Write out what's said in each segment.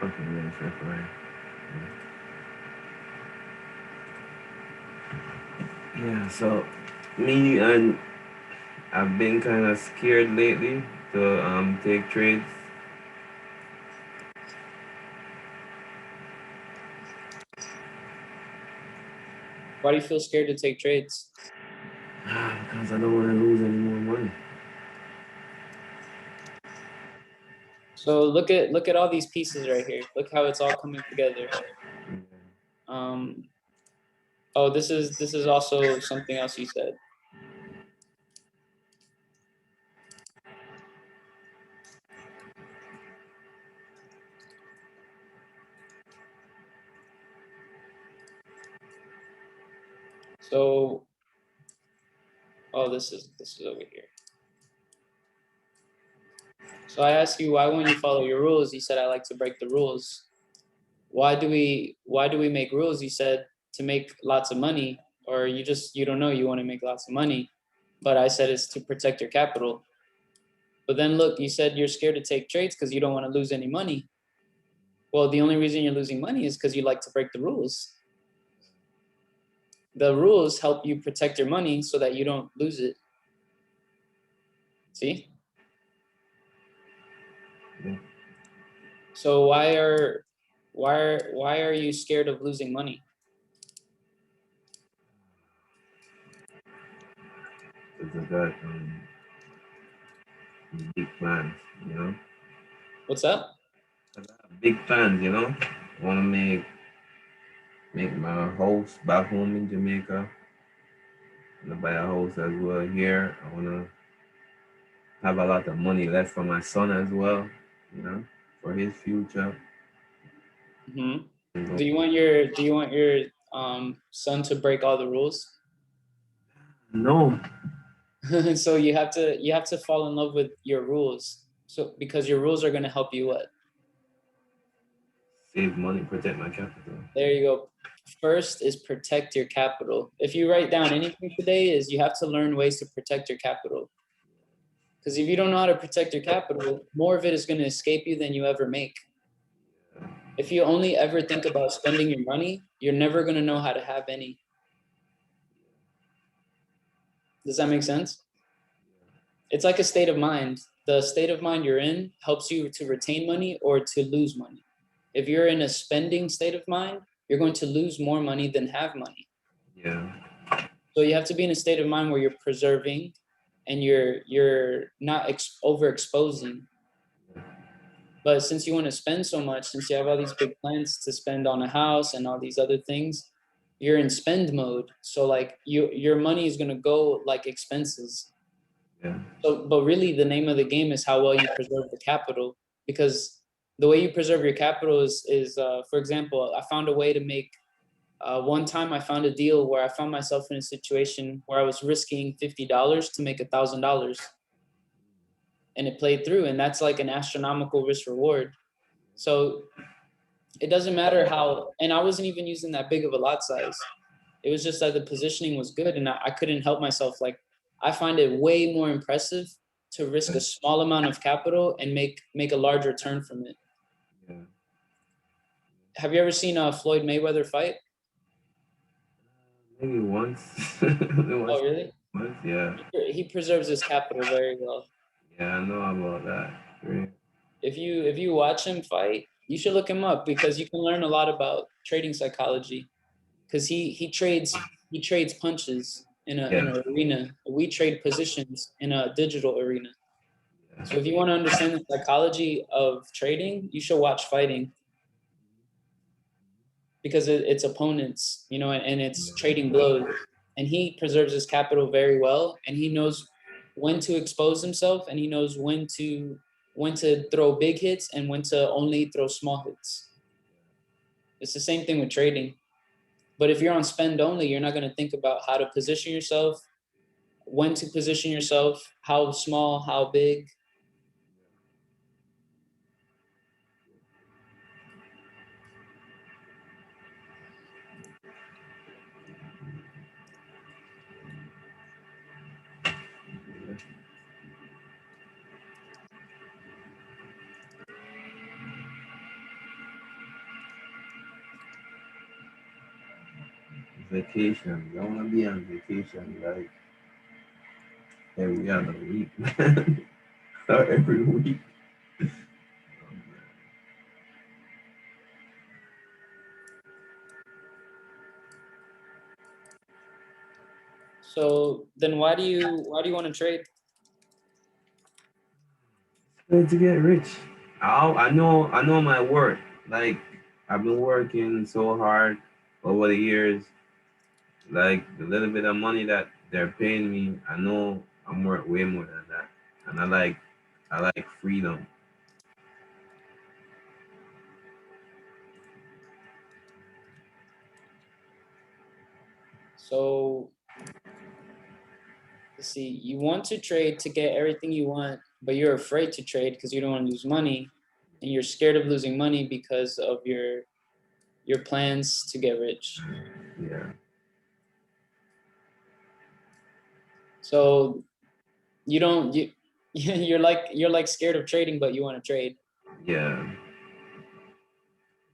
Okay, yes, that's right. Yeah, so me and I've been kind of scared lately to take trades. Why do you feel scared to take trades? Because I don't want to lose any more money. So look at all these pieces right here. Look how it's all coming together. Um, oh, this is also something else you said. So, oh, this is over here. So I asked you why won't you follow your rules? You said I like to break the rules. Why do we make rules? You said to make lots of money, or you don't know you want to make lots of money. But I said it's to protect your capital. But then look, you said you're scared to take trades because you don't want to lose any money. Well, the only reason you're losing money is because you like to break the rules. The rules help you protect your money so that you don't lose it. See? Yeah. So why are you scared of losing money? Because I got big plans, you know. What's up? I got big plans, you know. I want to make my house back home in Jamaica. I want to buy a house as well here. I want to have a lot of money left for my son as well, you know, for his future. Hmm. You know. Do you want your son to break all the rules? No, So you have to fall in love with your rules. So because your rules are going to help you what? save money, protect my capital. There you go. First is protect your capital. If you write down anything today is you have to learn ways to protect your capital. Because if you don't know how to protect your capital, more of it is going to escape you than you ever make. If you only ever think about spending your money, you're never going to know how to have any. Does that make sense? It's like a state of mind. The state of mind you're in helps you to retain money or to lose money. If you're in a spending state of mind, you're going to lose more money than have money. Yeah, So you have to be in a state of mind where you're preserving and you're not overexposing. But since you want to spend so much, since you have all these big plans to spend on a house and all these other things, you're in spend mode. So like your money is gonna go like expenses. yeah, So, but really, the name of the game is how well you preserve the capital. Because the way you preserve your capital is, for example, I found a way to make. One time, I found a deal where I found myself in a situation where I was risking $50 to make $1,000, and it played through. And that's like an astronomical risk reward. So it doesn't matter how. And I wasn't even using that big of a lot size. It was just that the positioning was good, and I couldn't help myself. Like I find it way more impressive to risk a small amount of capital and make a large return from it. yeah. Have you ever seen a Floyd Mayweather fight? Maybe once. Maybe once. Oh, really? Once. Yeah. He preserves his capital very well. Yeah, I know about that. Great. If you watch him fight, you should look him up because you can learn a lot about trading psychology. Because he trades punches in Yeah. an arena. We trade positions in a digital arena. So if you want to understand the psychology of trading, you should watch fighting because it's opponents, and it's trading blows. And he preserves his capital very well, and he knows when to expose himself, and he knows when to throw big hits and when to only throw small hits. It's the same thing with trading. But if you're on spend only, you're not going to think about how to position yourself, when to position yourself, how small, how big. vacation. I want to be on vacation like every other week, man. Or every week. So then why do you want to trade? Good to get rich. I know my worth. Like I've been working so hard over the years. Like the little bit of money that they're paying me, I know I'm worth way more than that. And I like freedom. So let's see, you want to trade to get everything you want, but you're afraid to trade because you don't want to lose money, and you're scared of losing money because of your plans to get rich. Yeah. So you don't you you're like scared of trading, but you want to trade. Yeah.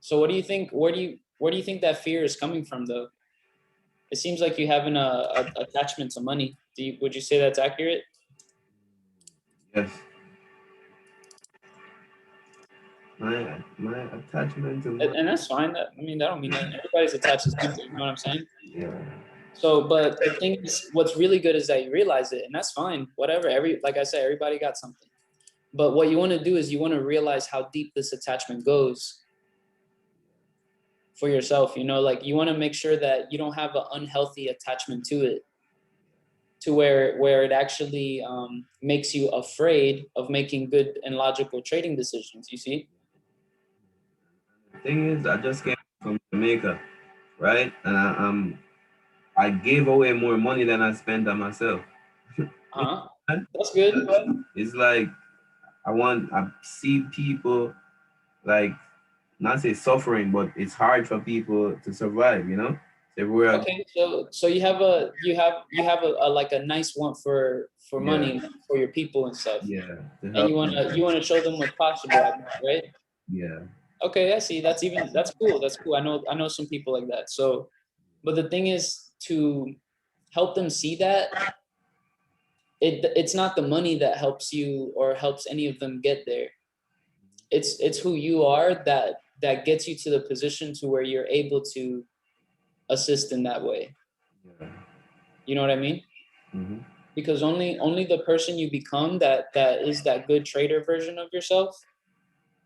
So what do you think? Where do you think that fear is coming from, though? It seems like you have a attachment to money. Would you say that's accurate? Yes. My attachment to And money. that's fine. I mean, that don't mean nothing. Everybody's attached to something. You know what I'm saying? Yeah. So, but the thing is, what's really good is that you realize it, and that's fine. Whatever. Like I said, everybody got something. But what you want to do is you want to realize how deep this attachment goes for yourself. Like you want to make sure that you don't have an unhealthy attachment to it, to where it actually makes you afraid of making good and logical trading decisions. You see? The thing is, I just came from Jamaica, right? And I gave away more money than I spent on myself. You Uh-huh. know, That's good. it's like I see people like not say suffering, but it's hard for people to survive, you know? Everywhere I Okay, so you have a like a nice want for yeah, money for your people and stuff, yeah, to and help you wanna them. you wanna show them what's possible, I guess, right? Yeah, Okay, I see. That's cool. That's cool. I know some people like that. So, but the thing is to help them see that it's not the money that helps you or helps any of them get there. It's who you are that gets you to the position to where you're able to assist in that way. yeah. You know what I mean? Hmm. Because only the person you become that is that good trader version of yourself,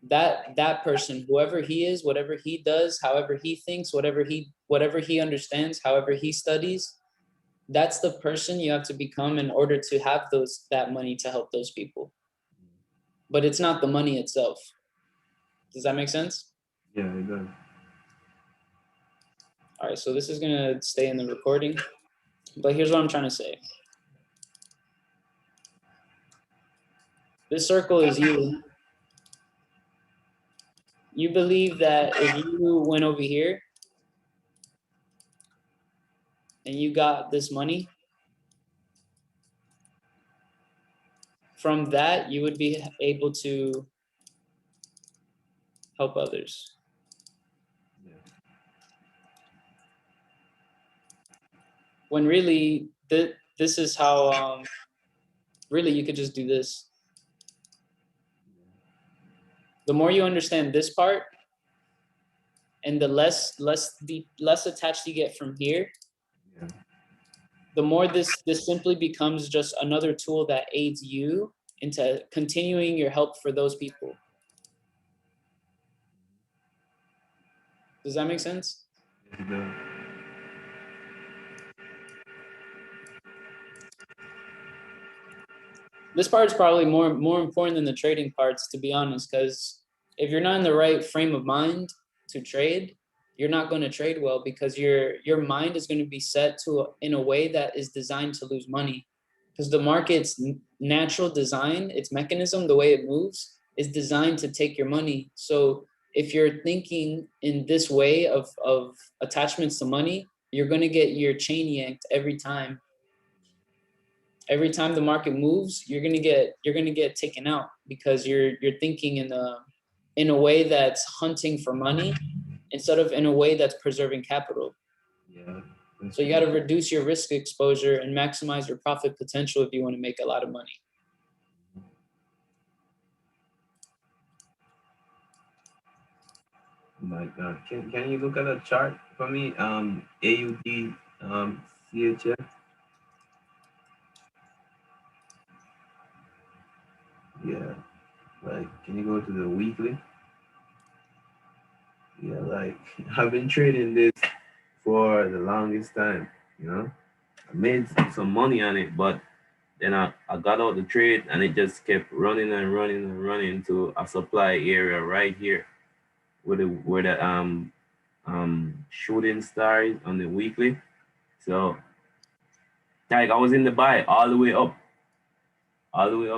that person, whoever he is, whatever he does, however he thinks, whatever he understands, however he studies, that's the person you have to become in order to have that money to help those people. But it's not the money itself. Does that make sense? Yeah, it does. All right, so this is gonna stay in the recording, but here's what I'm trying to say. This circle is you. You believe that if you went over here and you got this money, from that you would be able to help others. Yeah, When really, this is how really you could just do this. The more you understand this part, and the less attached you get from here, yeah, the more this simply becomes just another tool that aids you into continuing your help for those people. Does that make sense? yes, it does. This part is probably more important than the trading parts, to be honest, because if you're not in the right frame of mind to trade, you're not going to trade well, because your mind is going to be set in a way that is designed to lose money, because the market's natural design, its mechanism, the way it moves, is designed to take your money. So if you're thinking in this way of attachments to money, you're going to get your chain yanked every time. Every time the market moves, you're gonna get taken out, because you're thinking in a way that's hunting for money instead of in a way that's preserving capital. Yeah, So you got to reduce your risk exposure and maximize your profit potential if you want to make a lot of money. Like, can you look at a chart for me? AUD, CHF. Yeah. Like, can you go to the weekly? Yeah. Like, I've been trading this for the longest time. You know, I made some money on it, but then I got out the trade and it just kept running and running and running to a supply area right here where the shooting star is on the weekly. So like I was in the buy all the way up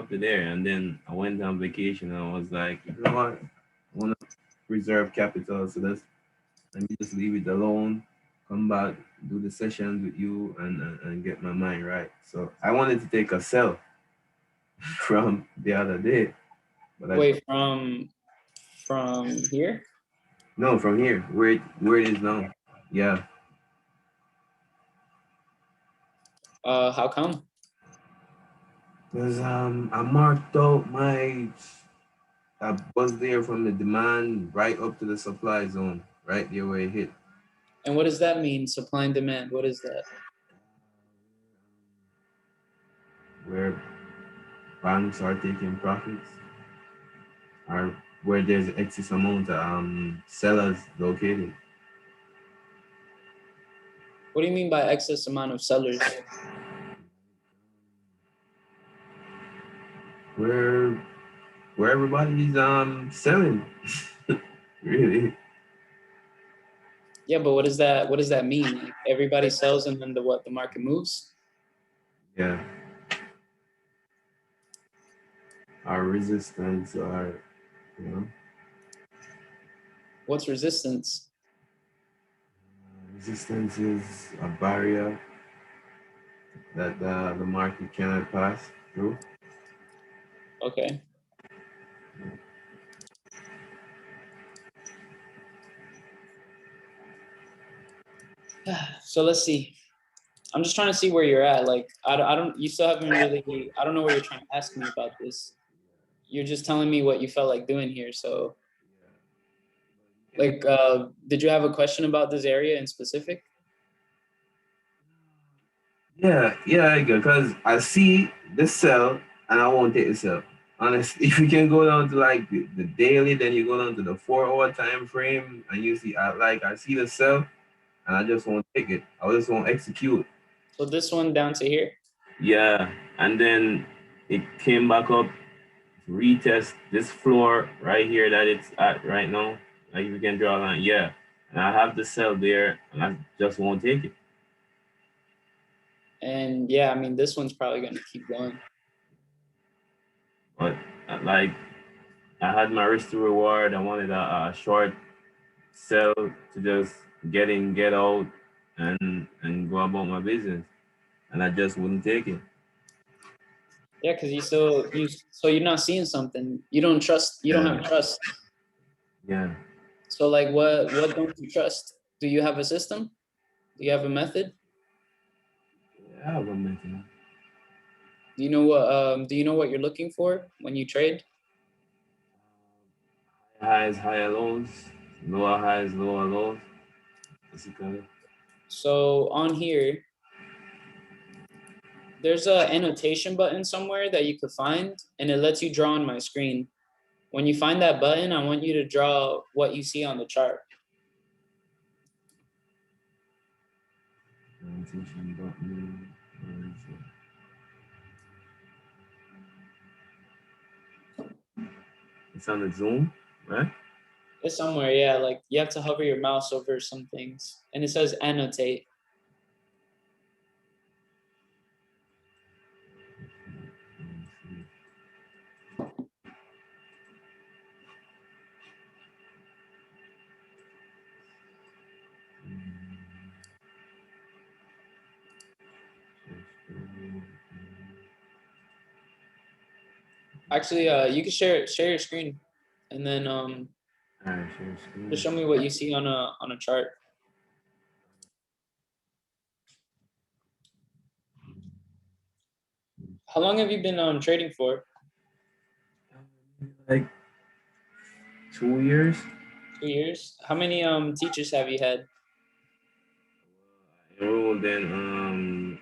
to there, and then I went on vacation and I was like, you know what? I wanna preserve capital, so let me just leave it alone. Come back, do the sessions with you, and get my mind right. So I wanted to take a sell from the other day, but I Wait, from here? no from here where it is now. Yeah, How come? because I marked out I was there from the demand right up to the supply zone, right there where it hit. And what does that mean? Supply and demand. What is that? Where banks are taking profits, or where there's excess amount of sellers located. What do you mean by excess amount of sellers? Where where everybody's selling, really. Yeah, but what does that mean? Like everybody sells and then the market moves? Yeah, our resistance are, you know, What's resistance? resistance is a barrier that the market cannot pass through. Okay. So let's see. I'm just trying to see where you're at. Like, I don't, you still haven't really, I don't know what you're trying to ask me about this. You're just telling me what you felt like doing here. So, like, did you have a question about this area in specific? Yeah, I go because I see the sell and I won't take the sell. Honestly, if you can go down to like the daily, then you go down to the 4 hour time frame and you see I see the sell and I just won't take it. I just won't execute. So this one down to here. Yeah, and then it came back up, retest this floor right here that it's at right now. Like if you can draw a line, yeah. And I have the sell there and I just won't take it. And yeah, I mean, this one's probably going to keep going. But like I had my risk to reward. I wanted a short sell to just get in, get out, and go about my business, and I just wouldn't take it. Yeah, because so you're not seeing something. You don't trust, you don't have Yeah, trust. yeah. So like what don't you trust? Do you have a system? Do you have a method? I have a method. Do you know what you're looking for when you trade? Highs, higher lows, lower highs, lower lows, basically. So on here, there's a annotation button somewhere that you could find, and it lets you draw on my screen. When you find that button, I want you to draw what you see on the chart. Orientation button. Where is it? It's on the Zoom, right? It's somewhere, yeah. Like you have to hover your mouse over some things, and it says annotate. Actually, you can share your screen, and then All right, share just screen. show me what you see on a chart. How long have you been trading for? Like 2 years. 2 years. How many teachers have you had? Enrolled in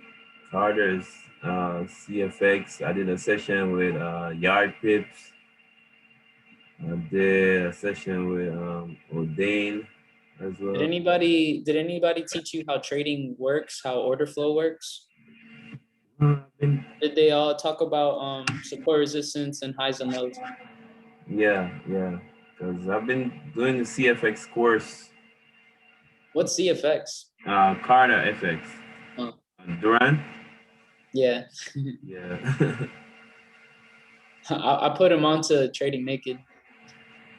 Carter's CFX. I did a session with Yard Pips. I did a session with O'Dane as Did well. anybody teach you how trading works, how order flow works? I've been, Did they all talk about support resistance and highs and lows? yeah, yeah. Because I've been doing the CFX course, What's CFX? Carter FX. Oh, Duran? yeah. Yeah. I put him onto trading naked.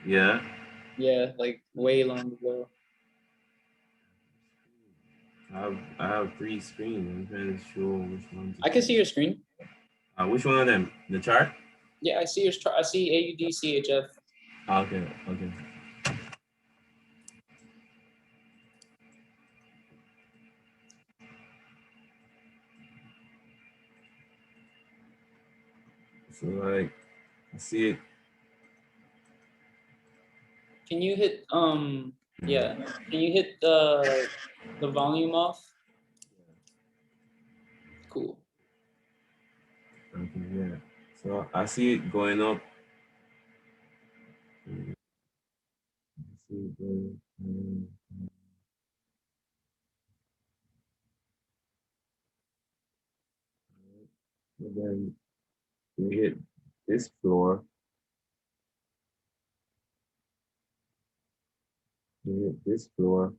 Yeah. Yeah, like way long ago. I have 3 screens. I'm trying to show which one I can see your screen. which one of them? The chart? Yeah, I see your. I see AUD CHF. Okay, okay. So like I see it. Can you hit yeah? Can you hit the volume off? Cool. Okay, yeah. So I see it going up. I see it going, and then we hit this floor. We hit this floor.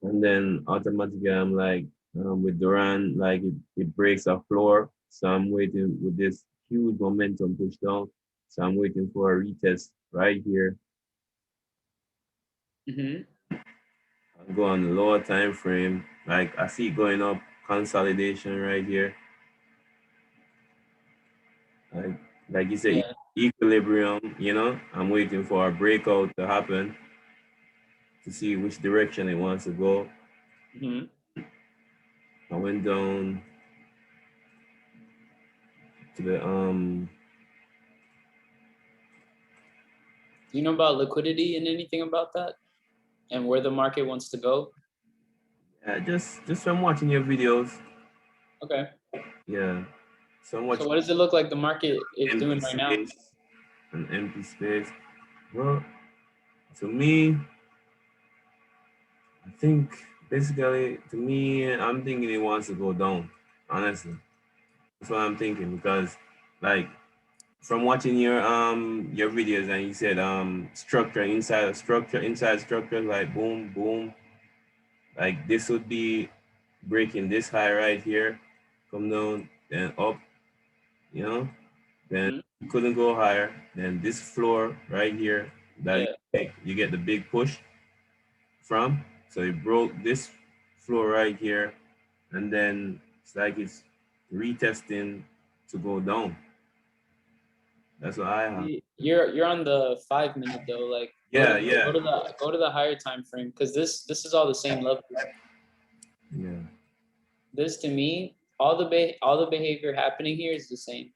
And then automatically I'm like with Duran, like it breaks a floor. So I'm waiting with this huge momentum push down. So I'm waiting for a retest right here. Mm-hmm. I'll go on the lower time frame. Like I see it going up, consolidation right here. Like like you said, Yeah. equilibrium, I'm waiting for a breakout to happen to see which direction it wants to go. Mm-hmm. I went down to the Do you know about liquidity and anything about that, and where the market wants to go? just from watching your videos. Okay. Yeah. So I'm So watching what does it look like the market is empty doing right now? space, an empty space. Well, to me, I think basically to me, I'm thinking it wants to go down. Honestly, that's what I'm thinking because, like, from watching your videos and you said inside structure, like boom boom, like this would be breaking this high right here, come down then up, you know. Then Mm-hmm. you couldn't go higher. Then this floor right here that Yeah. you get the big push from. So it broke this floor right here, and then it's like it's retesting to go down. That's what I have. You're on the 5 minute though. Like Yeah, yeah, go to the higher time frame, because this is all the same level. yeah. This to me, all the behavior happening here is the same.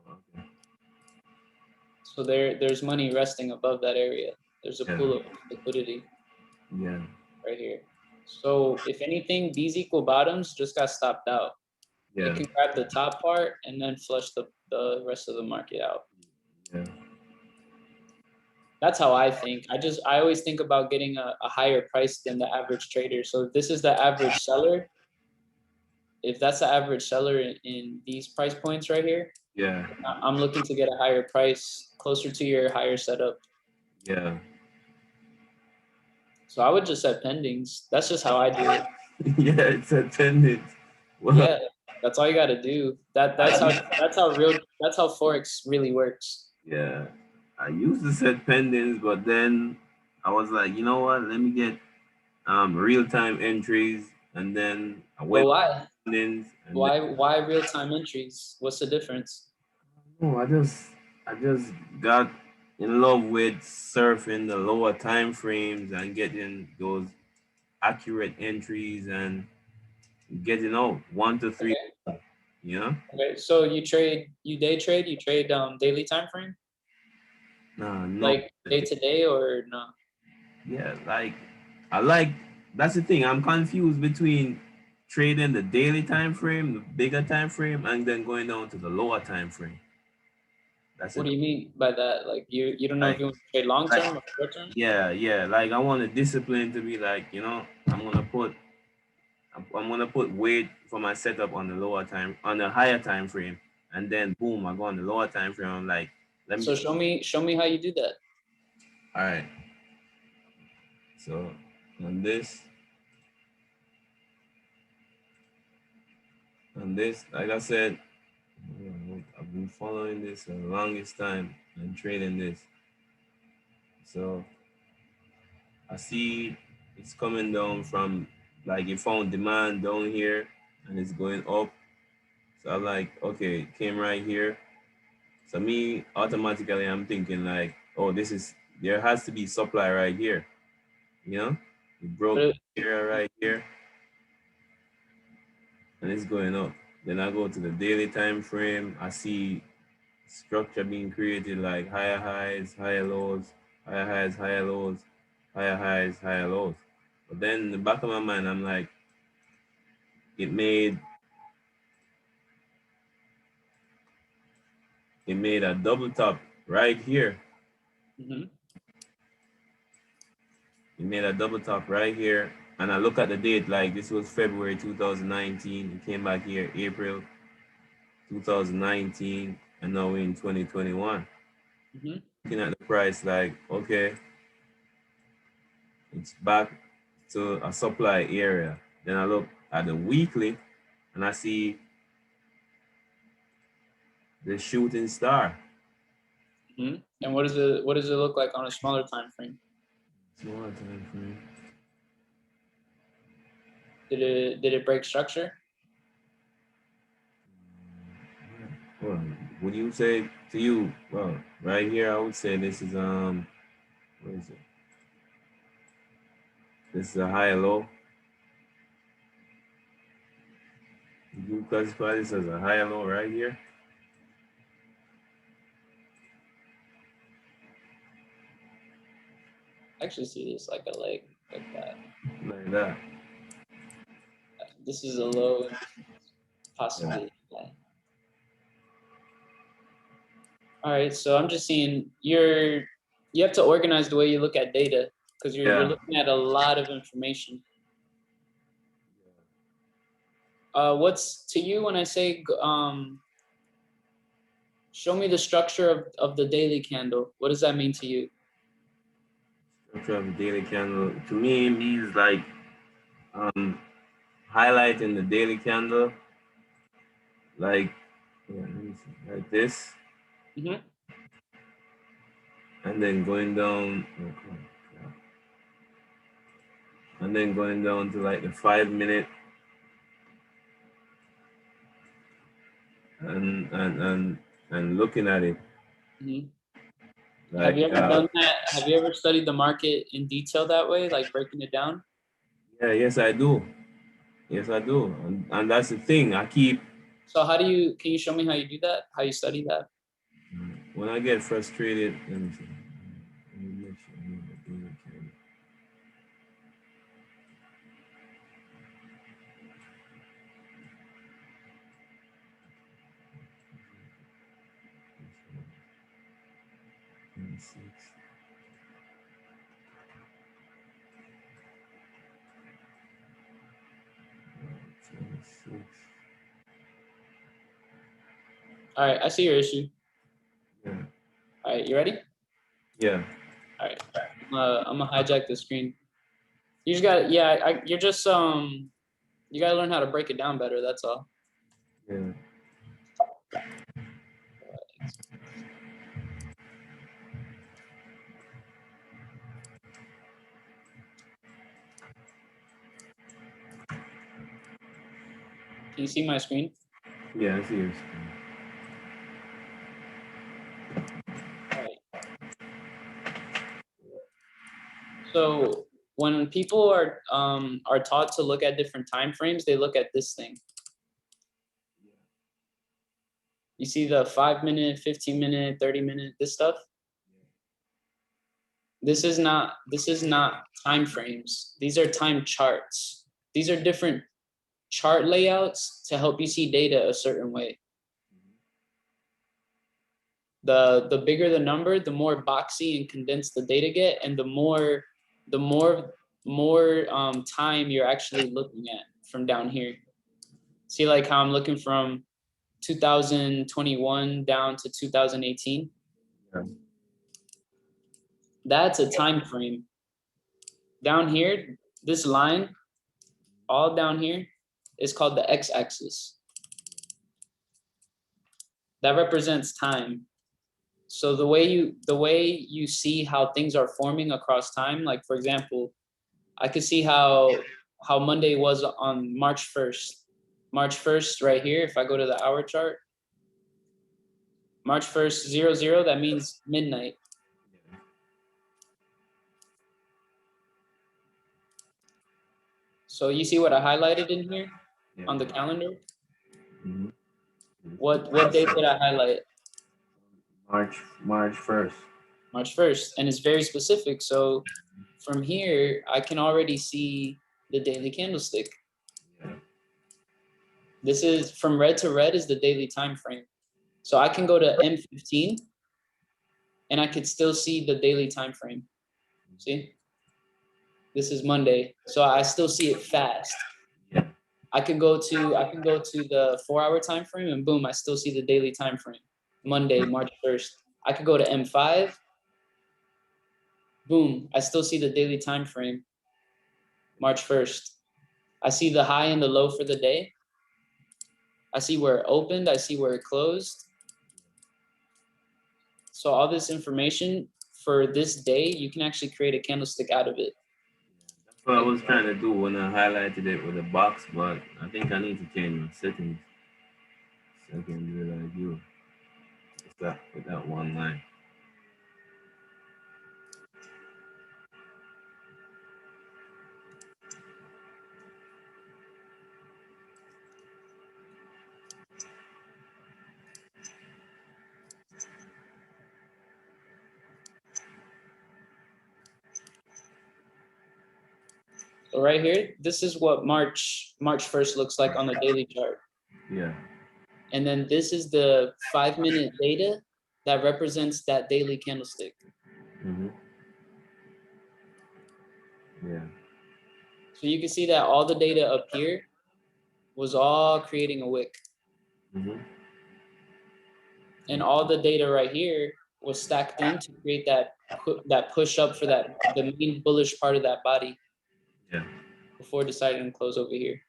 Okay. So there's money resting above that area. There's a Yeah, pool of liquidity yeah, right here. So if anything, these equal bottoms just got stopped out. It yeah, can grab the top part and then flush the rest of the market out. yeah, That's how I think. I always think about getting a higher price than the average trader. So if this is the average seller, if that's the average seller in these price points right here, yeah, I'm looking to get a higher price closer to your higher setup. yeah. So I would just set pendings. That's just how I do it. Yeah, it's attended. Well, Yeah, that's all you got to do. That's how Forex really works. yeah. I used to set pendants, but then I was like, you know what? Let me get real time entries, and then I But went why? pendants, and then Why real time entries? What's the difference? oh, I just got in love with surfing the lower time frames and getting those accurate entries and getting out 1 to 3. Okay. You know? Okay. So you day trade, you trade daily time frame, Nah, no. like day to day or no? Yeah, like I like that's the thing. I'm confused between trading the daily time frame, the bigger time frame, and then going down to the lower time frame. That's What it. do you mean by that? Like you don't know if Like, you want to trade long like term or short term? yeah. Like I want the discipline to be like, I'm gonna put weight for my setup on the lower time on the higher time frame, and then boom, I go on the lower time frame. I'm like, let me So show me how you do that. all right. So on this, like I said, I've been following this for the longest time and trading this. So I see it's coming down from like it found demand down here and it's going up. So I'm like, okay, it came right here. So me automatically I'm thinking like, oh, there has to be supply right here. You know? It broke But here right here and it's going up. Then I go to the daily time frame. I see structure being created like higher highs, higher lows, higher highs, higher lows, higher highs, higher lows. But then in the back of my mind, I'm like, it made it made a double top right here. mhm. It made a double top right here. And I look at the date, like this was February 2019. It came back here April 2019, and now we're in 2021. Mhm. Looking at the price, like, okay, it's back to a supply area. Then I look at the weekly and I see the shooting star. Mhm. And what does it look like on a smaller time frame? Smaller time frame. Did it break structure? Well, would you say to you? Well, right here, I would say this is what is it? This is a high low. Would you classify this as a high low right here? I actually see this like a leg like that. Like that. This is a low and Yeah. possibly a high. All right, so I'm just seeing you have to organize the way you look at data because you're Yeah. looking at a lot of information. What's to you when I say show me the structure of the daily candle? What does that mean to you? Structure of the daily candle to me means like um highlighting the daily candle like yeah, let me see, like this, Hmm. and then going down. And then going down to like the 5 minute and looking at it Hmm. Have like you ever done that? Have you ever studied the market in detail that way, like breaking it down? yeah, yes I do, and that's the thing I keep So can you show me how you do that? How you study that? when I get frustrated. Let me see. Let me make sure I know the daily candle. Let me see. All right, I see your issue. Yeah, All right, you ready? yeah, All right, I'm gonna hijack the screen. You just got yeah. You're just you gotta learn how to break it down better. That's all. yeah. Can you see my screen? Yeah, I see yours. All right. So when people are taught to look at different time frames, they look at this thing. You see the 5-minute, 15-minute, 30-minute, this stuff. This is not time frames. These are time charts. These are different chart layouts to help you see data a certain way. The bigger the number, the more boxy and condensed the data get, and the more time you're actually looking at from down here. See, like how I'm looking from 2021 down to 2018. Yeah. That's a time frame. Down here, this line, all down here, is called the x-axis. That represents time. So the way you see how things are forming across time, like for example, I could see how Monday was on March 1st. March 1st right here, if I go to the hour chart, March 1st, 00, that means midnight. So you see what I highlighted in here on the calendar? Mm-hmm. What date did I highlight? March 1st. March 1st, and it's very specific. So from here, I can already see the daily candlestick. Yeah. This is from red to red is the daily time frame. So I can go to M15 and I could still see the daily time frame. See? This is Monday. So I still see it fast. Yeah. I can go to the 4-hour time frame and boom, I still see the daily time frame. Monday, March 1st. I could go to M5. Boom, I still see the daily time frame. March 1st. I see the high and the low for the day. I see where it opened. I see where it closed. So all this information for this day, you can actually create a candlestick out of it. That's what I was trying to do when I highlighted it with a box, but I think I need to change my settings so I can do it like you. Just that with that one line. So right here, this is what March 1st looks like on the daily chart. Yeah. And then this is the 5-minute data that represents that daily candlestick. Mm-hmm. Yeah. So you can see that all the data up here was all creating a wick. Mm-hmm. And all the data right here was stacked in to create that push up for the main bullish part of that body. Yeah. Before deciding to close over here.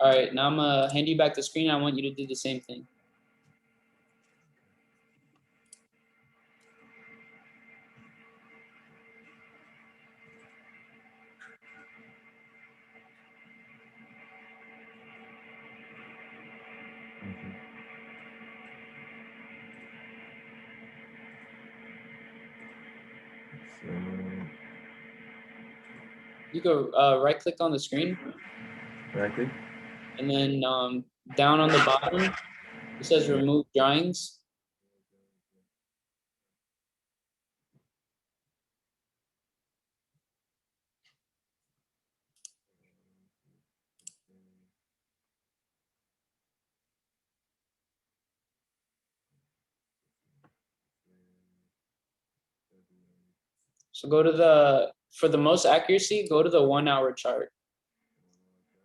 All right, now I'm gonna hand you back the screen. I want you to do the same thing. So, You go right click on the screen. right click. And then down on the bottom, it says remove drawings. So go to for the most accuracy, go to the 1-hour chart.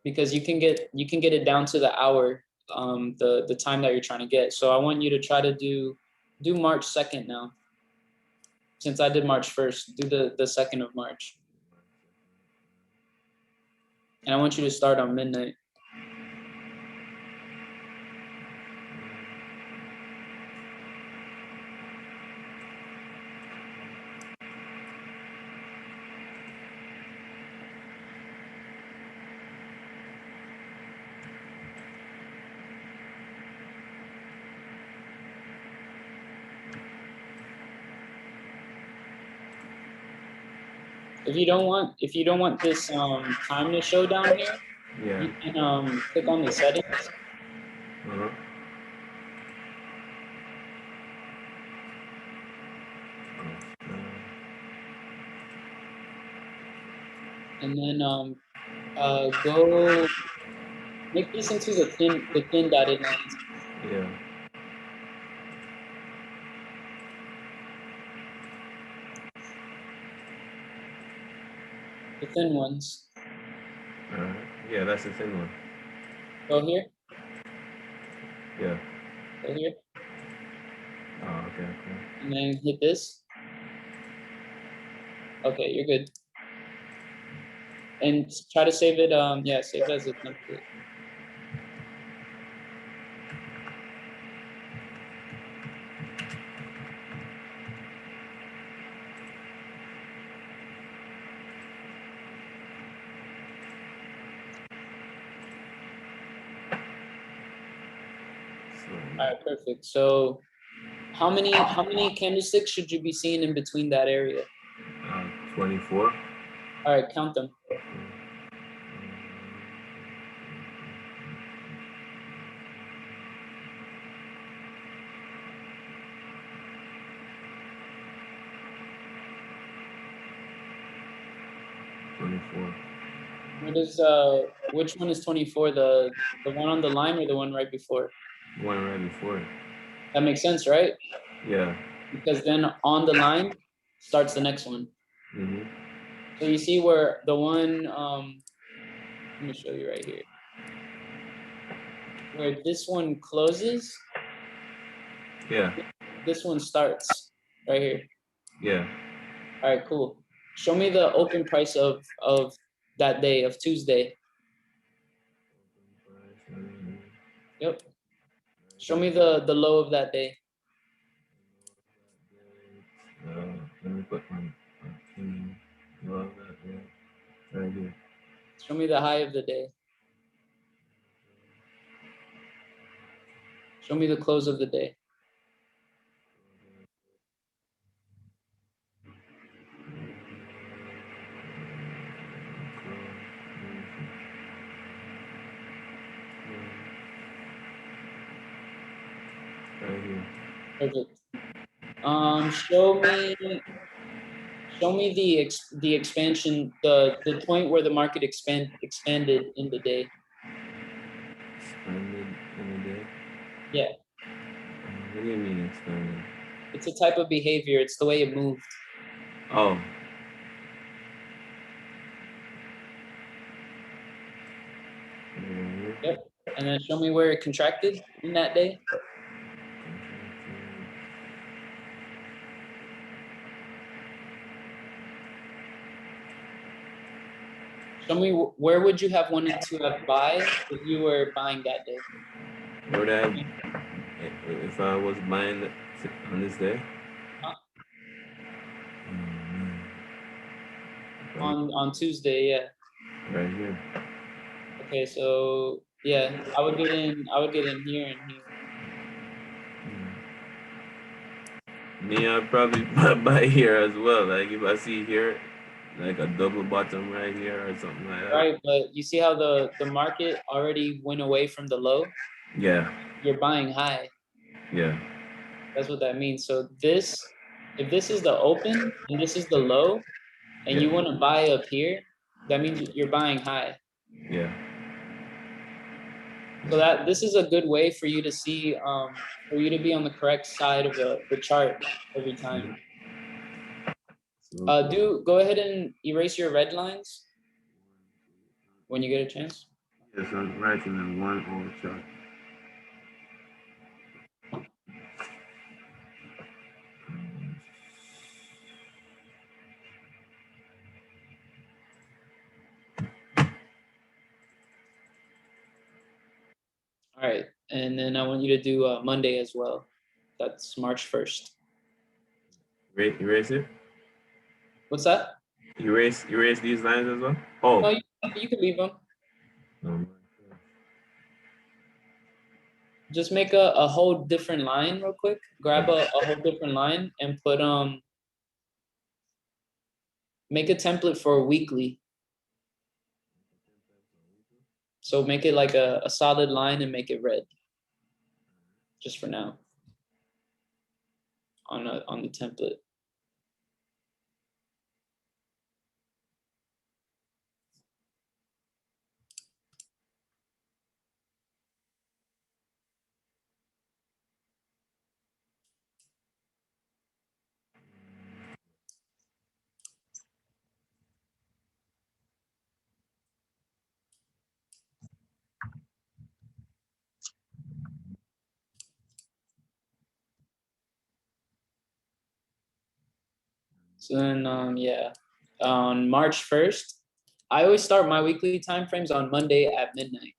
Because you can get it down to the hour, the time that you're trying to get. So I want you to try to do March 2nd now. Since I did March 1st, do the 2nd of March. And I want you to start on midnight. If you don't want this time to show down here, Yeah. you can click on the settings. Uh-huh. And then go make this into the thin dotted lines. Yeah. The thin ones. Yeah, that's the thin one. Go here. Yeah. Go here. Oh, okay, okay. And then hit this. Okay, you're good. And try to save it. Yeah, save it as a template. All right, perfect. So how many candlesticks should you be seeing in between that area? 24. All right, count them. 24. Which one is 24? The one on the line or the one right before? One right before it. That makes sense, right? Yeah. Because then on the line starts the next one. Mm-hmm. So you see where the one let me show you right here. Where this one closes, Yeah. this one starts right here. Yeah. All right, cool. Show me the open price of that day of Tuesday. Yep. Show me the low of that day. Let me put my love that right here. Show me the high of the day. Show me the close of the day. Right here. Perfect. Show me the expansion, the point where the market expanded in the day. Expanded in a day. Yeah, What do you mean expanded? it's a type of behavior. It's the way it moved. Oh. Yep. And then show me where it contracted in that day. Show me where would you have wanted to have buy if you were buying that day? Would I, if I was buying on this day? On Tuesday, yeah. Right here. Okay, so yeah, I would get in here and here. Me, I'd probably buy here as well. Like if I see here, like a double bottom right here or something like that. Right, but you see how the market already went away from the low? Yeah. You're buying high. Yeah. That's what that means. So this, if this is the open and this is the low, and you want to buy up here, that means you're buying high. Yeah. So that this is a good way for you to see, for you to be on the correct side of the chart every time. Go ahead and erase your red lines when you get a chance. Yes, I'm writing in one old chart. All right, and then I want you to do Monday as well. That's March 1st. Erase it? What's that? Erase these lines as well? Oh. No, you can leave them. Just make a whole different line real quick. Grab a whole different line and put make a template for a weekly. So make it like a solid line and make it red. Just for now. On the template. So then, yeah, on March 1st, I always start my weekly time frames on Monday at midnight.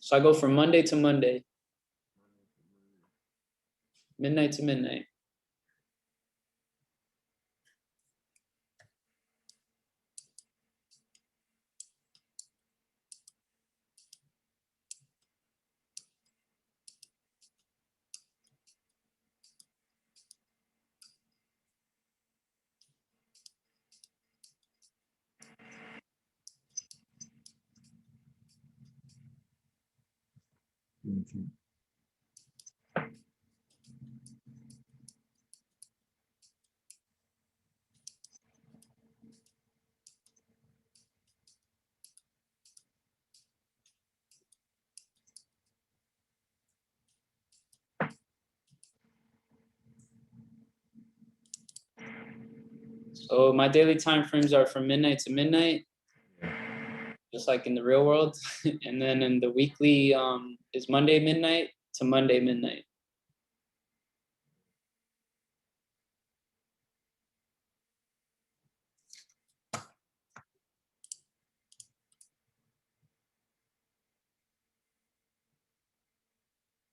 So I go from Monday to Monday, midnight to midnight. So my daily time frames are from midnight to midnight, just like in the real world. And then in the weekly is Monday midnight to Monday midnight.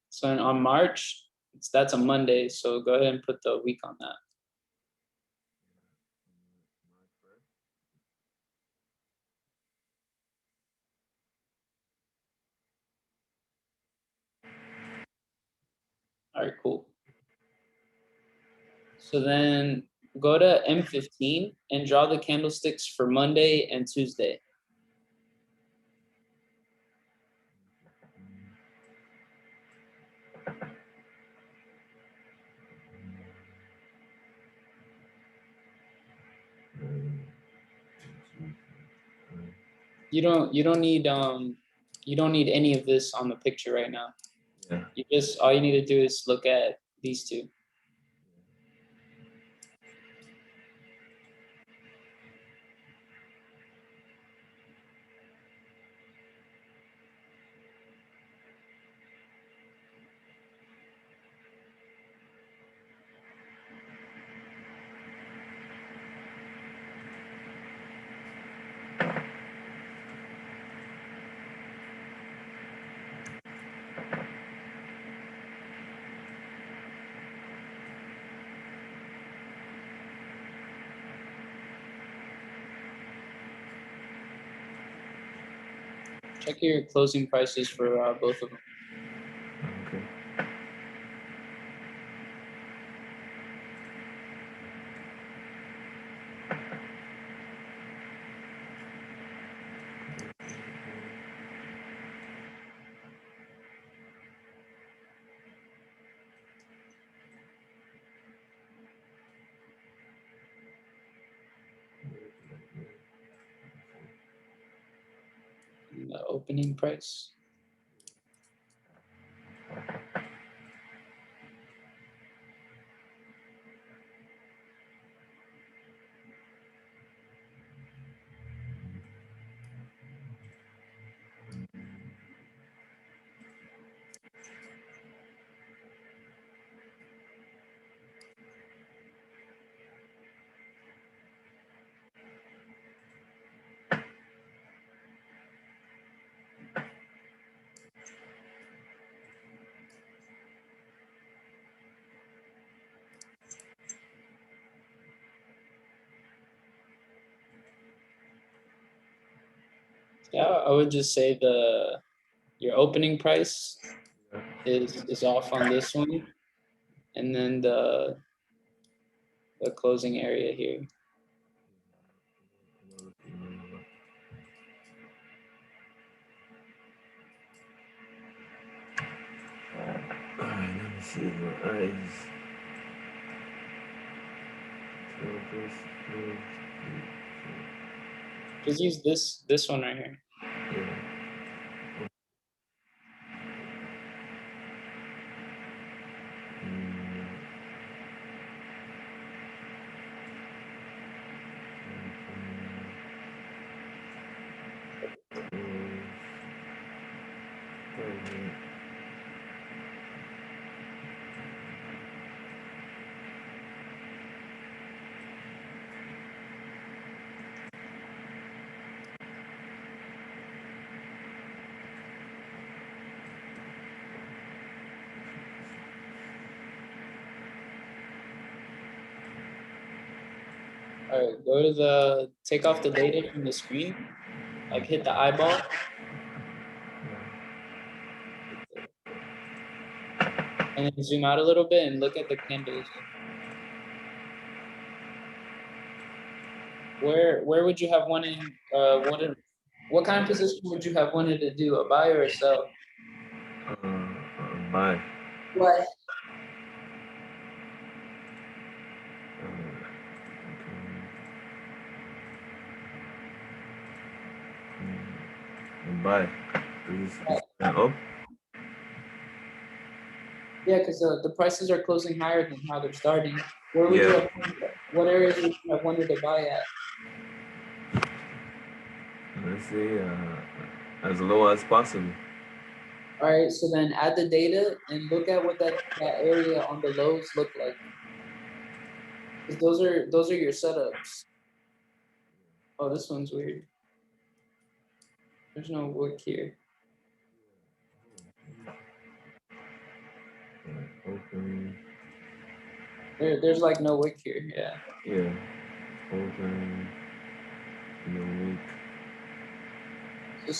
So on March, that's a Monday. So go ahead and put the week on that. All right, cool. So then go to M15 and draw the candlesticks for Monday and Tuesday. You don't need any of this on the picture right now. Yeah. You just all you need to do is look at these two. Check your closing prices for both of them. Okay. The opening price. Yeah, I would just say your opening price is off on this one, and then the closing area here. see my eyes. Just use this one right here. Yeah. All right, go to the take off the data from the screen, like hit the eyeball, and then zoom out a little bit and look at the candles. Where would you have wanted what kind of position would you have wanted to do, a buy or a sell? Bye. Why? Bye. Is up? Yeah, because the prices are closing higher than how they're starting. Where would you Yeah. have, what areas would you have wanted to buy at? Let's see. As low as possible. All right, so then add the data and look at what that area on the lows look like. Because those are your setups. Oh, this one's weird. There's no wick here. Open. There's like no wick here. Yeah. Yeah. Open. No week. So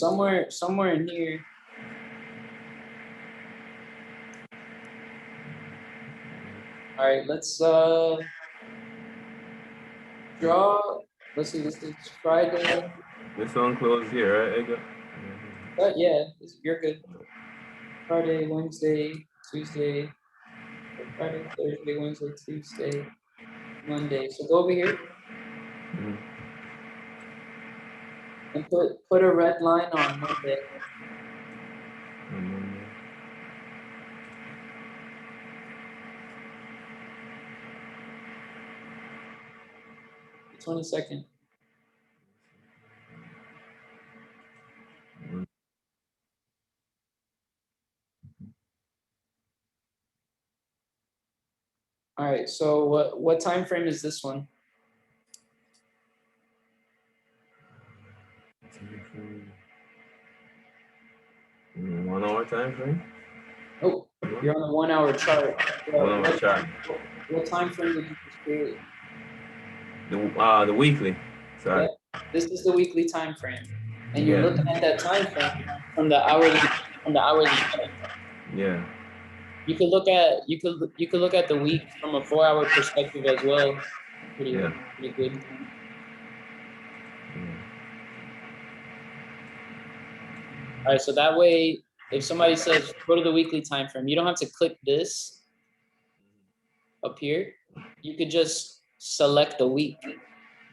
somewhere in here. All right, let's draw. Let's see. This is Friday. This one closed here, right, Edgar? Yeah, you're good. Friday, Wednesday, Tuesday, Friday, Thursday, Wednesday, Tuesday, Monday. So go over here and put a red line on Monday. 22nd. All right. So what time frame is this one? One hour time frame? Oh, you're on the 1 hour chart. 1 hour chart. What time frame did you just create? The weekly. Sorry. Yeah, this is the weekly time frame, and you're looking at that time frame from the hourly chart. Yeah. You could look at the week from a 4 hour perspective as well. Pretty good. All right, so that way, if somebody says go to the weekly time frame, you don't have to click this up here. You could just select a week.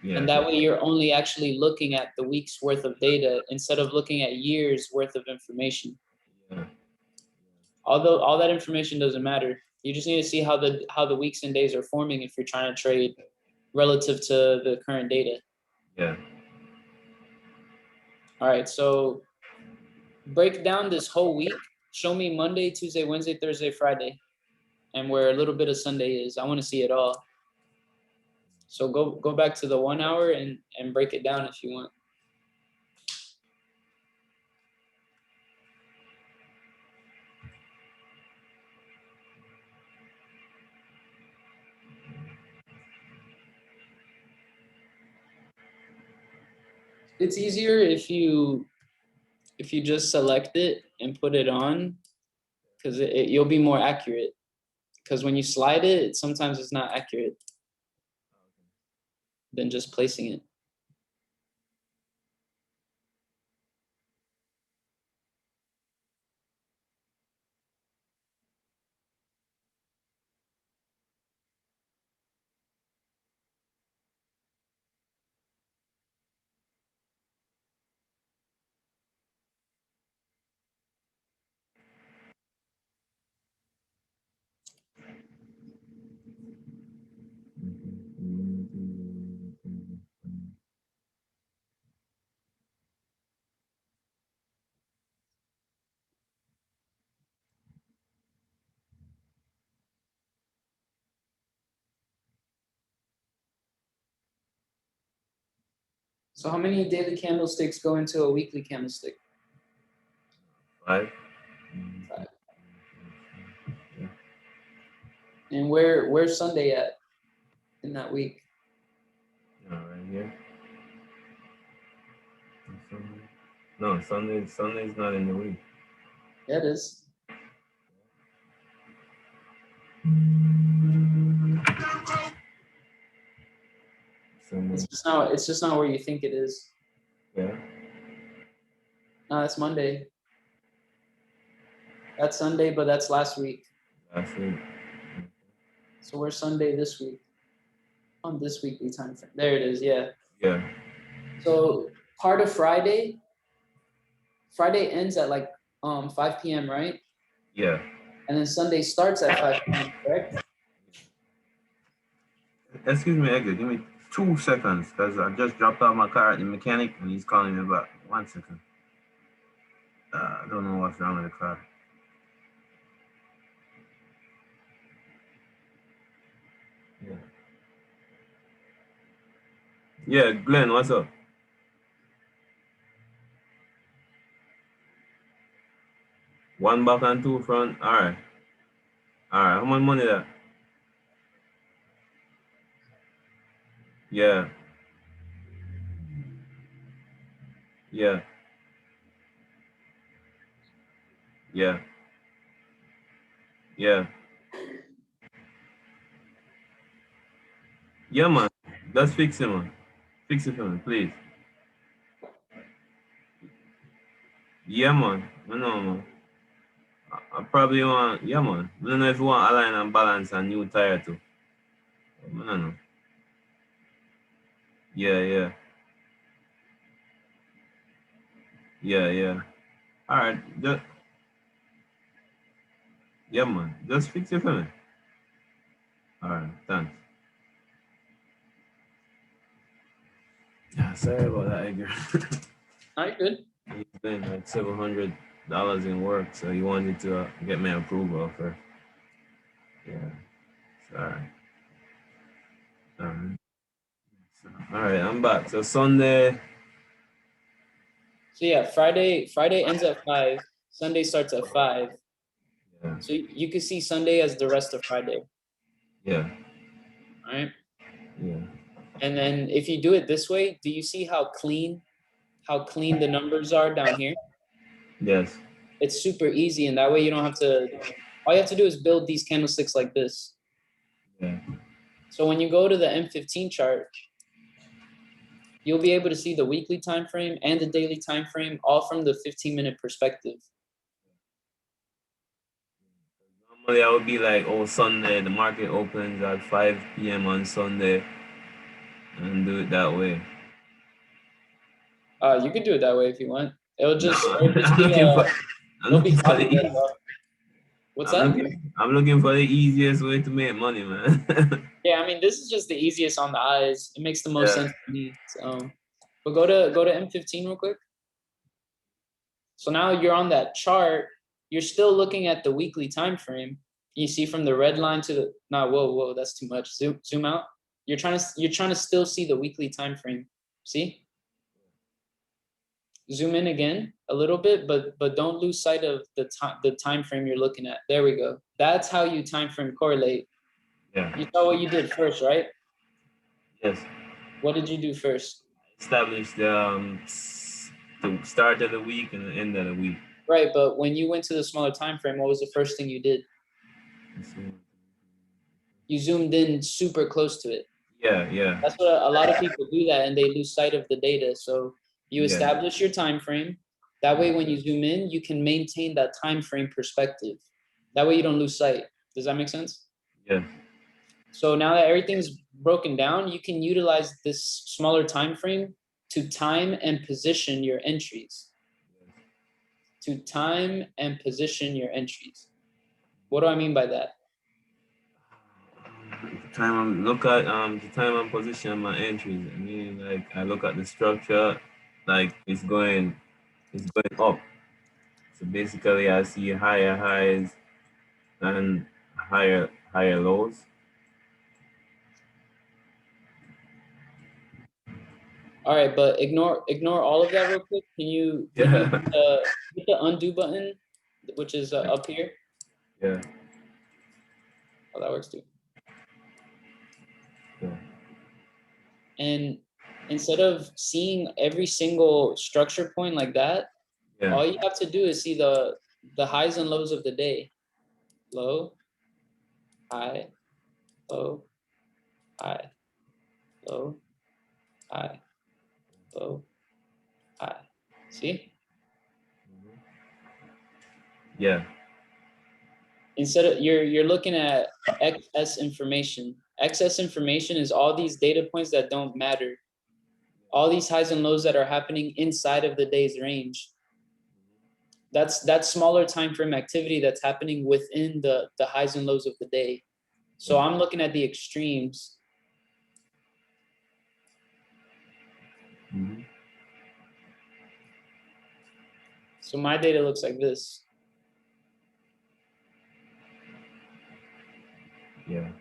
Yeah. And that way you're only actually looking at the week's worth of data instead of looking at years worth of information. Yeah. Although all that information doesn't matter. You just need to see how the weeks and days are forming if you're trying to trade relative to the current data. Yeah. All right, so break down this whole week. Show me Monday, Tuesday, Wednesday, Thursday, Friday, and where a little bit of Sunday is. I want to see it all. So go back to the 1 hour and break it down if you want. It's easier if you just select it and put it on, because you'll be more accurate. Because when you slide it, sometimes it's not accurate than just placing it. So how many daily candlesticks go into a weekly candlestick? 5. 5. And where's Sunday at in that week? Right here. No, Sunday's not in the week. Yeah, it is. Sunday. It's just not where you think it is. Yeah. No, it's Monday. That's Sunday, but that's last week. Last week. So where's Sunday this week? On this weekly time frame. There it is, yeah. Yeah. So part of Friday ends at like 5 p.m., right? Yeah. And then Sunday starts at 5 p.m., correct? Excuse me, Edgar. Give me 2 seconds, because I just dropped off my car at the mechanic, and he's calling me back. 1 second. I don't know what's wrong with the car. Yeah. Yeah, Glenn, what's up? One back and 2 front. All right. How much money that? Yeah. Yeah. Yeah. Yeah. Yeah, man. Let's fix it, man. Fix it for me, please. Yeah, man. I know, man. I probably want, yeah, man. I don't know if you want align and balance and new tire too. I don't know. Yeah, yeah. Yeah, yeah. All right. Yeah, man. Just fix it for me. All right. Thanks. Yeah, sorry about that, Edgar. All right, good. He's been like $700 in work, so he wanted to get my approval first. Yeah. Sorry. All right, I'm back. So Sunday. So yeah, Friday ends at 5. Sunday starts at 5. Yeah. So you can see Sunday as the rest of Friday. Yeah. All right. Yeah. And then if you do it this way, do you see how clean the numbers are down here? Yes. It's super easy, and that way you don't have to. All you have to do is build these candlesticks like this. Yeah. So when you go to the M15 chart, you'll be able to see the weekly time frame and the daily time frame all from the 15-minute perspective. Normally I would be like, oh, Sunday, the market opens at 5 p.m. on Sunday, and do it that way. You can do it that way if you want. It'll No, just I'm be looking for it'll be the copyrighted easy. off. What's that? I'm looking for the easiest way to make money, man. Yeah, I mean, this is just the easiest on the eyes. It makes the most Yeah. sense to me. So, but go to M15 real quick. So now you're on that chart. You're still looking at the weekly time frame. You see from the red line to the whoa, that's too much. Zoom out. You're trying to still see the weekly time frame. See? Zoom in again a little bit, but don't lose sight of the time frame you're looking at. There we go. That's how you time frame correlate. Yeah. You saw what you did first, right? Yes. What did you do first? Establish the start of the week and the end of the week. Right, but when you went to the smaller time frame, what was the first thing you did? You zoomed in super close to it. Yeah, yeah. That's what a lot of people do that, and they lose sight of the data. So you Yeah. establish your time frame. That way, when you zoom in, you can maintain that time frame perspective. That way, you don't lose sight. Does that make sense? Yeah. So now that everything's broken down, you can utilize this smaller time frame to time and position your entries. To time and position your entries. What do I mean by that? The time and position my entries. I mean, like I look at the structure, like it's going up. So basically, I see higher highs and higher lows. All right, but ignore all of that real quick. Can you Yeah. hit the undo button, which is up here? Yeah. Oh, that works too. Yeah. And instead of seeing every single structure point like that, Yeah. all you have to do is see the highs and lows of the day. Low, high, low, high, low, high, low, high. See? Yeah. Instead of you're looking at excess information. Excess information is all these data points that don't matter. All these highs and lows that are happening inside of the day's range. That's smaller time frame activity that's happening within the highs and lows of the day. So I'm looking at the extremes. Mm-hmm. So my data looks like this. Yeah.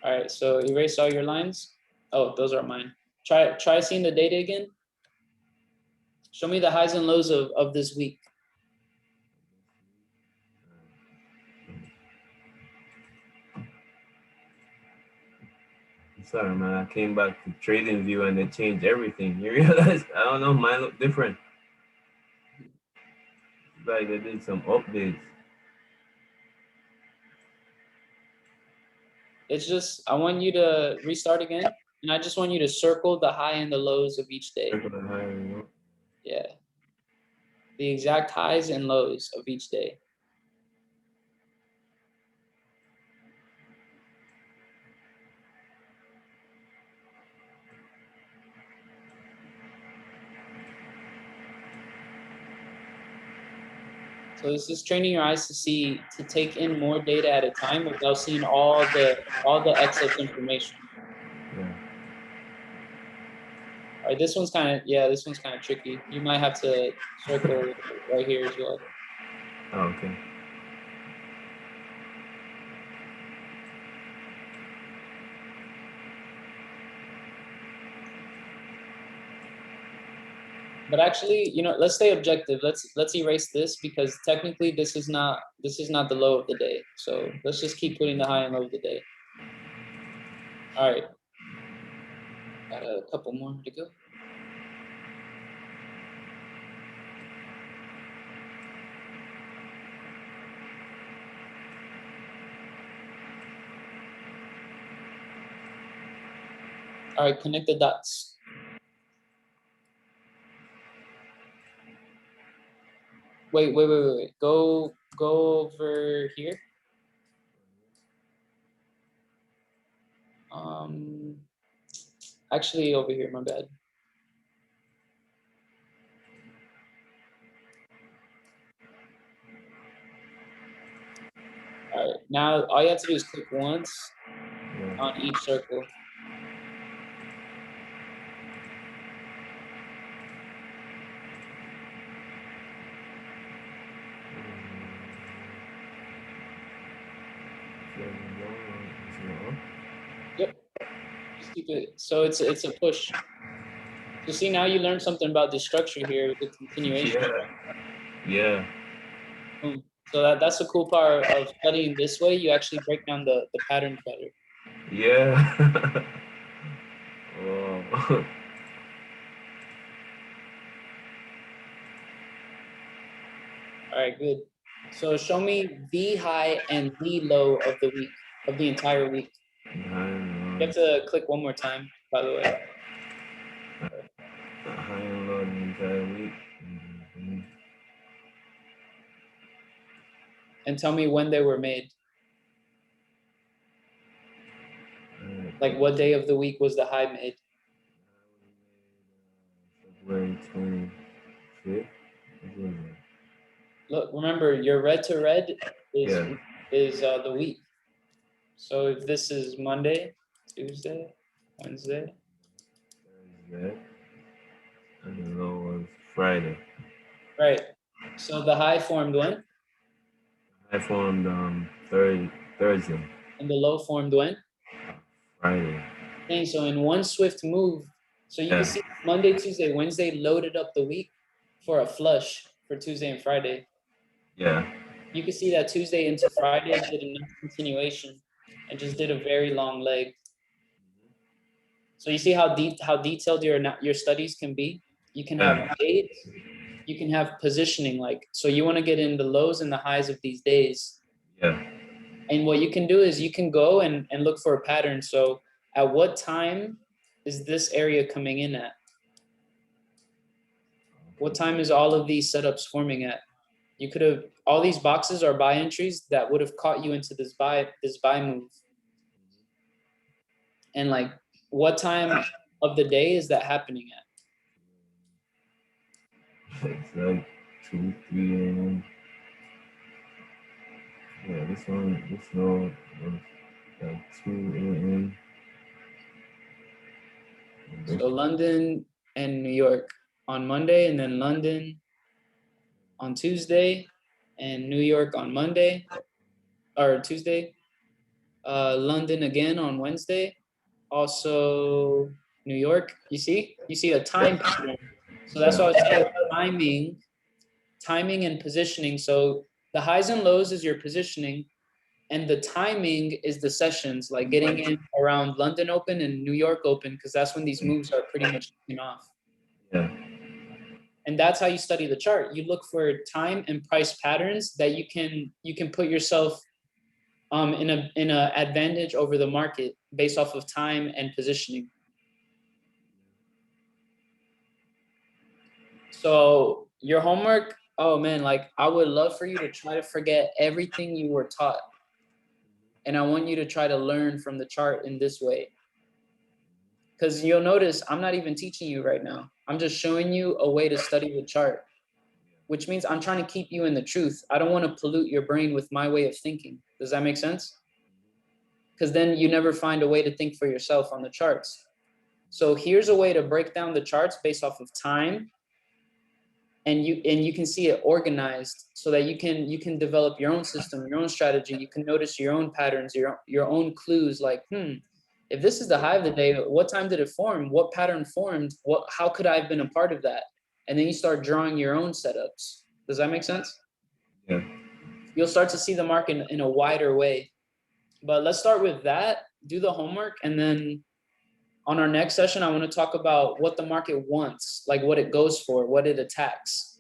All right, so erase all your lines. Oh, those are mine. Try seeing the data again. Show me the highs and lows of this week. Sorry, man. I came back to Trading View and they changed everything. You realize? I don't know. Mine look different. It's like they did some updates. It's just, I want you to restart again. And I just want you to circle the high and the lows of each day. Circle the higher, you know? Yeah. The exact highs and lows of each day. So this is training your eyes to take in more data at a time without seeing all the excess information. Yeah. All right, this one's kind of tricky. You might have to circle right here as well. Oh, okay. But actually, let's stay objective. Let's erase this because technically this is not the low of the day. So let's just keep putting the high and low of the day. All right. Got a couple more to go. All right, connect the dots. Wait. Go over here. Actually over here, my bad. All right, now all you have to do is click once on each circle. Yep, just keep it. So it's a push. So see, now you learned something about the structure here with the continuation. Yeah. Boom. So that's the cool part of studying this way. You actually break down the patterns better. Yeah. Oh. All right, good. So show me the high and the low of the week, of the entire week. You have to click one more time, by the way. High and low the entire week. And tell me when they were made. Like what day of the week was the high made? February 25th. Look, remember your red to red is the week. So if this is Monday, Tuesday, Wednesday, Thursday, and the low was Friday. right? So the high formed when? I formed Thursday. And the low formed when? Friday. thing. So in one swift move, so you can Yeah. see Monday, Tuesday, Wednesday loaded up the week for a flush for Tuesday and Friday. Yeah. You can see that Tuesday into Friday did a nice continuation and just did a very long leg. So you see how detailed your studies can be. You can have Yeah. dates, you can have positioning, like, so you want to get in the lows and the highs of these days. Yeah. And what you can do is you can go and look for a pattern. So at what time is this area coming in at? What time is all of these setups forming at? You could have, all these boxes are buy entries that would have caught you into this buy move. And like, what time of the day is that happening at? It's like 2, 3 a.m. Yeah, this one, like 2 a.m. So London and New York on Monday, and then London on Tuesday, and New York on Monday or Tuesday. London again on Wednesday. Also New York. You see a time pattern. So that's why I Yeah. say timing and positioning. So the highs and lows is your positioning, and the timing is the sessions, like getting in around London Open and New York Open, because that's when these moves are pretty much kicking off. Yeah. And that's how you study the chart. You look for time and price patterns that you can put yourself in a advantage over the market based off of time and positioning. So your homework, oh man, like I would love for you to try to forget everything you were taught. And I want you to try to learn from the chart in this way. Because you'll notice I'm not even teaching you right now. I'm just showing you a way to study the chart, which means I'm trying to keep you in the truth. I don't want to pollute your brain with my way of thinking. Does that make sense? Because then you never find a way to think for yourself on the charts. So here's a way to break down the charts based off of time, and you can see it organized so that you can develop your own system, your own strategy. You can notice your own patterns, your own clues, like if this is the high of the day, what time did it form? What pattern formed? How could I have been a part of that? And then you start drawing your own setups. Does that make sense? Yeah. You'll start to see the market in a wider way. But let's start with that, do the homework, and then on our next session, I want to talk about what the market wants, like what it goes for, what it attacks.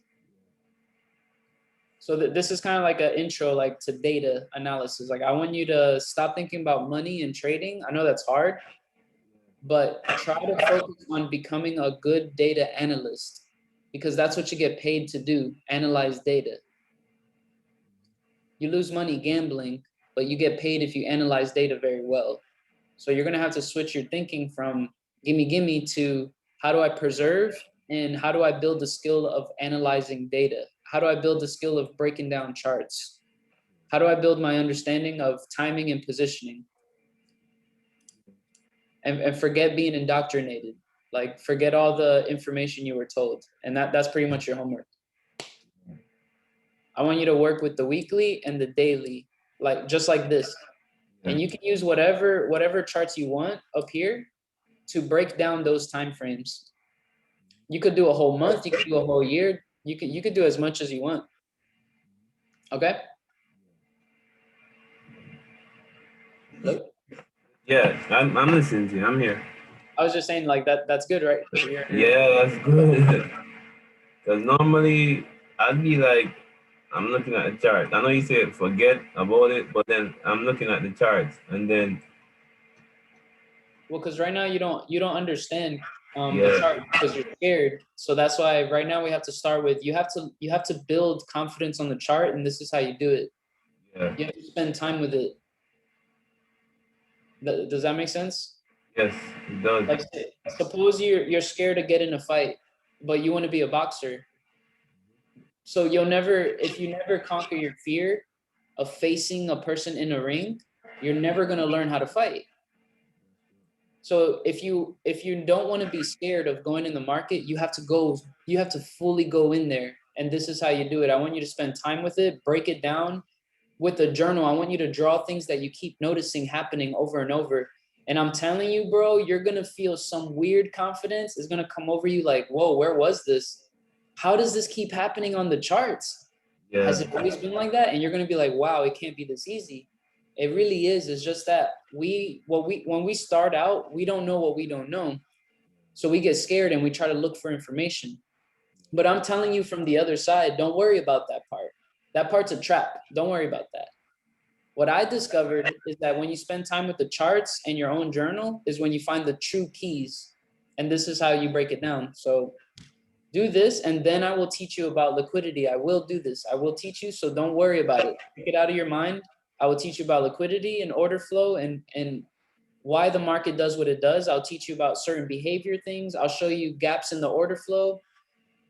So this is kind of like an intro, like to data analysis. Like I want you to stop thinking about money and trading. I know that's hard, but try to focus on becoming a good data analyst, because that's what you get paid to do, analyze data. You lose money gambling, but you get paid if you analyze data very well. So you're going to have to switch your thinking from gimme to how do I preserve, and how do I build the skill of analyzing data? How do I build the skill of breaking down charts? How do I build my understanding of timing and positioning? And forget being indoctrinated. Like forget all the information you were told. And that's pretty much your homework. I want you to work with the weekly and the daily, like just like this. Yeah. And you can use whatever charts you want up here to break down those time frames. You could do a whole month, you could do a whole year, you could do as much as you want. Okay? Hello? Yeah. I'm listening to you. I'm here. I was just saying like that's good, right? Yeah, that's good. Because normally I'd be like, I'm looking at the chart. I know you said forget about it, but then I'm looking at the charts, and then Well, because right now you don't understand the yeah, chart because you're scared. So that's why right now we have to start with you have to build confidence on the chart, and this is how you do it. yeah, You have to spend time with it. Does that make sense? yes, it does. Like suppose you're scared to get in a fight, but you want to be a boxer. So if you never conquer your fear of facing a person in a ring, you're never gonna learn how to fight. So if you don't want to be scared of going in the market, you have to fully go in there. And this is how you do it. I want you to spend time with it, break it down with a journal. I want you to draw things that you keep noticing happening over and over. And I'm telling you, bro, you're gonna feel some weird confidence is gonna come over you like, whoa, where was this? How does this keep happening on the charts? Has Yeah. it always been like that? And you're gonna be like, wow, it can't be this easy. It really is. It's just that when we start out, we don't know what we don't know. So we get scared and we try to look for information. But I'm telling you from the other side, don't worry about that part. That part's a trap. Don't worry about that. What I discovered is that when you spend time with the charts and your own journal is when you find the true keys. And this is how you break it down. So do this, and then I will teach you about liquidity. I will do this. I will teach you. So don't worry about it. Take it out of your mind. I will teach you about liquidity and order flow and why the market does what it does. I'll teach you about certain behavior things. I'll show you gaps in the order flow.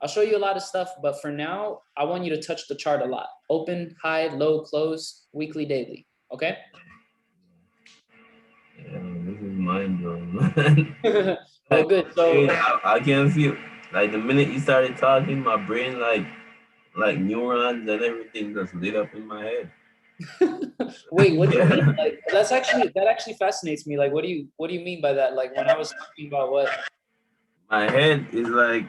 I'll show you a lot of stuff, but for now, I want you to touch the chart a lot. Open, high, low, close, weekly, daily. Okay? Yeah, this is mind blowing, man. Well, Like, good. So, I can feel like the minute you started talking, my brain like neurons and everything just lit up in my head. wait, what do you mean? Yeah. Like, that actually fascinates me. Like, what do you mean by that? Like, when I was talking about what? My head is like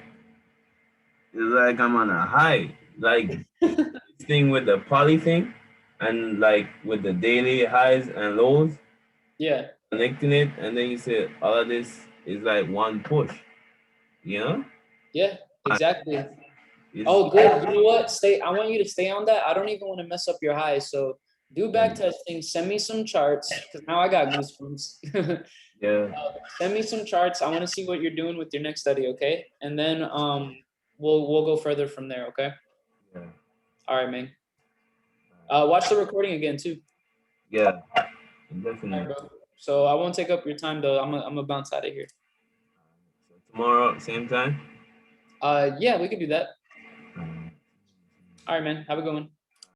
it's like I'm on a high. Like this thing with the poly thing and like with the daily highs and lows, Yeah, connecting it, and then you say all of this is like one push, you know? yeah, And exactly. it's Oh, good. You know what? Stay. I want you to stay on that. I don't even want to mess up your high. So do back testing. Send me some charts because now I got goosebumps. yeah, Send me some charts. I want to see what you're doing with your next study. Okay, and then we'll go further from there. Okay. yeah, All right, man. Watch the recording again too. yeah, All right, definitely. bro. So I won't take up your time though. I'm gonna bounce out of here. So tomorrow, same time. Yeah, we could do that. Um, All right, man. Have a good one.